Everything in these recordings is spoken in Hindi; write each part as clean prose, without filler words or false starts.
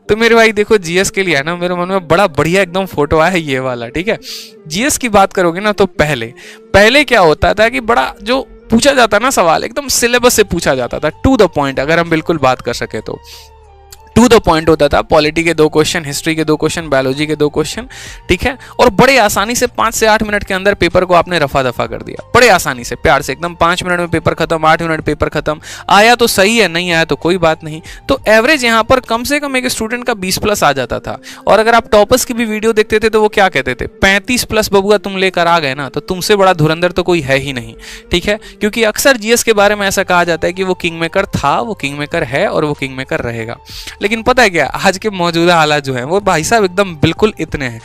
तो मेरे भाई देखो जीएस के लिए है ना, मेरे मन में बड़ा बढ़िया एकदम फोटो आया है ये वाला, ठीक है। जीएस की बात करोगे ना तो पहले पहले क्या होता था कि बड़ा जो पूछा जाता ना सवाल एकदम सिलेबस से पूछा जाता था, टू द पॉइंट, अगर हम बिल्कुल बात कर सके तो टू द पॉइंट होता था। पॉलिटी के 2 क्वेश्चन, हिस्ट्री के 2 क्वेश्चन, बायोलॉजी के 2 क्वेश्चन, ठीक है। और बड़े आसानी से 5 से 8 मिनट के अंदर पेपर को आपने रफा दफा कर दिया, बड़े आसानी से, प्यार से एकदम 5 मिनट में पेपर खत्म, 8 मिनट पेपर खत्म। आया तो सही है, नहीं आया तो कोई बात नहीं। तो एवरेज यहाँ पर कम से कम एक स्टूडेंट का 20 प्लस आ जाता था। और अगर आप टॉपर्स की भी वीडियो देखते थे तो वो क्या कहते थे, 35 प्लस बबुआ तुम लेकर आ गए ना तो तुमसे बड़ा धुरंधर तो कोई है ही नहीं, ठीक है। क्योंकि अक्सर जीएस के बारे में ऐसा कहा जाता है कि वो किंग मेकर था, वो किंग मेकर है और वो किंग मेकर रहेगा। लेकिन पता है क्या, आज के मौजूदा हालात जो हैं वो भाई साहब एकदम बिल्कुल इतने हैं।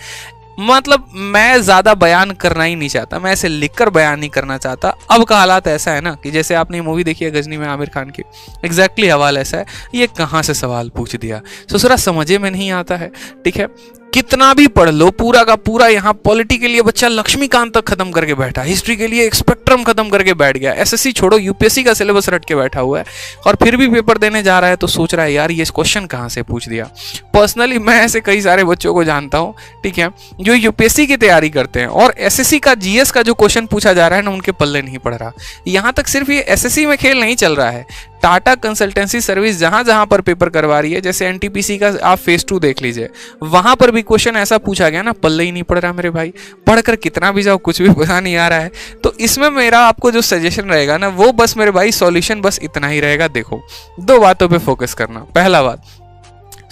मतलब मैं ज्यादा बयान करना ही नहीं चाहता, मैं ऐसे लिखकर बयान नहीं करना चाहता। अब का हालात ऐसा है ना कि जैसे आपने मूवी देखी है गजनी में आमिर खान की, एग्जैक्टली हवाल ऐसा है। ये कहाँ से सवाल पूछ दिया, ससुरा समझे में नहीं आता है, ठीक है। कितना भी पढ़ लो, पूरा का पूरा यहाँ पॉलिटी के लिए बच्चा लक्ष्मीकांत तक खत्म करके बैठा, हिस्ट्री के लिए एक स्पेक्ट्रम खत्म करके बैठ गया, एसएससी छोड़ो यूपीएससी का सिलेबस रट के बैठा हुआ है, और फिर भी पेपर देने जा रहा है तो सोच रहा है यार ये क्वेश्चन कहाँ से पूछ दिया। पर्सनली मैं ऐसे कई सारे बच्चों को जानता हूँ, ठीक है, जो यूपीएससी की तैयारी करते हैं और एसएससी का जीएस का जो क्वेश्चन पूछा जा रहा है ना उनके पल्ले नहीं पड़ रहा। यहाँ तक सिर्फ ये एसएससी में खेल नहीं चल रहा है, टाटा कंसल्टेंसी सर्विस जहां जहां पर पेपर करवा रही है, जैसे एनटीपीसी का आप फेज 2 देख लीजिए, वहां पर भी क्वेश्चन ऐसा पूछा गया ना, पल्ले ही नहीं पड़ रहा मेरे भाई। पढ़कर कितना भी जाओ कुछ भी पता नहीं आ रहा है। तो इसमें मेरा आपको जो सजेशन रहेगा ना वो बस मेरे भाई सॉल्यूशन बस इतना ही रहेगा। देखो 2 बातों पे फोकस करना। पहला बात,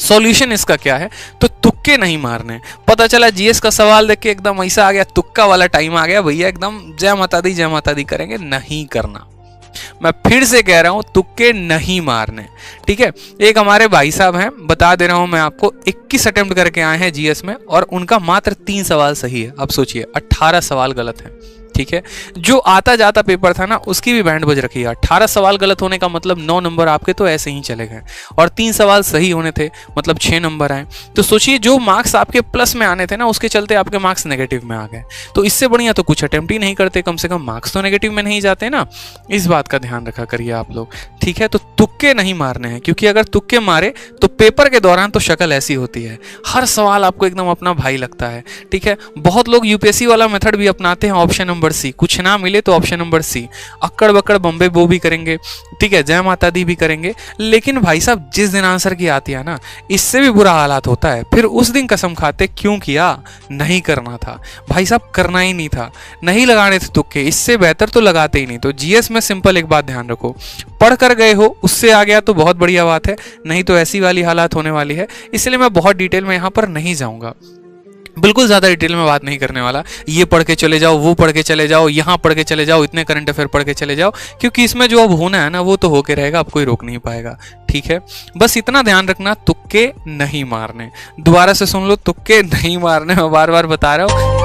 सॉल्यूशन इसका क्या है, तो तुक्के नहीं मारने। पता चला जीएस का सवाल देख के एकदम ऐसा आ गया, तुक्का वाला टाइम आ गया भैया, एकदम जय माता दी करेंगे, नहीं करना। मैं फिर से कह रहा हूं, तुक्के नहीं मारने, ठीक है। एक हमारे भाई साहब हैं, बता दे रहा हूं मैं आपको, 21 अटेम्प्ट करके आए हैं जीएस में और उनका मात्र 3 सवाल सही है। अब सोचिए 18 सवाल गलत हैं, ठीक है। जो आता जाता पेपर था ना उसकी भी बैंड बज रखी है। 18 सवाल गलत होने का मतलब 9 नंबर आपके तो ऐसे ही चले गए, और 3 सवाल सही होने थे मतलब 6 नंबर आए। तो सोचिए जो मार्क्स आपके प्लस में आने थे ना उसके चलते आपके मार्क्स नेगेटिव में आ गए। तो इससे बढ़िया तो कुछ अटेम्प्ट ही नहीं करते, कम से कम मार्क्स तो नेगेटिव में नहीं जाते ना। इस बात का ध्यान रखा करिए आप लोग, ठीक है। तो तुक्के नहीं मारने हैं, क्योंकि अगर तुक्के मारे तो पेपर के दौरान तो शक्ल ऐसी होती है, हर सवाल आपको एकदम अपना भाई लगता है, ठीक है। बहुत लोग यूपीएससी वाला मेथड भी अपनाते हैं, ऑप्शन नंबर सी, कुछ ना मिले तो ऑप्शन नंबर सी, अक्कड़ बक्कड़ बम्बे बो भी करेंगे, ठीक है, जय माता दी भी करेंगे। लेकिन भाई साहब जिस दिन आंसर की आती है ना, इससे भी बुरा हालात होता है। फिर उस दिन कसम खाते, क्यों किया, नहीं करना था भाई साहब, करना ही नहीं था, नहीं लगाने थे तुक्के, इससे बेहतर तो लगाते ही नहीं। तो जीएस में सिंपल एक बात ध्यान रखो, पढ़ कर गए हो उससे आ गया तो बहुत बढ़िया बात है, नहीं तो ऐसी वाली हालात होने वाली है। इसलिए मैं बहुत डिटेल में यहाँ पर नहीं जाऊंगा, बिल्कुल ज़्यादा डिटेल में बात नहीं करने वाला। ये पढ़ के चले जाओ, वो पढ़ के चले जाओ, यहाँ पढ़ के चले जाओ, इतने करंट अफेयर पढ़ के चले जाओ, क्योंकि इसमें जो अब होना है ना वो तो होके रहेगा, अब कोई रोक नहीं पाएगा, ठीक है। बस इतना ध्यान रखना, तुक्के नहीं मारने। दोबारा से सुन लो, तुक्के नहीं मारने, मैं बार बार बता रहा हूँ।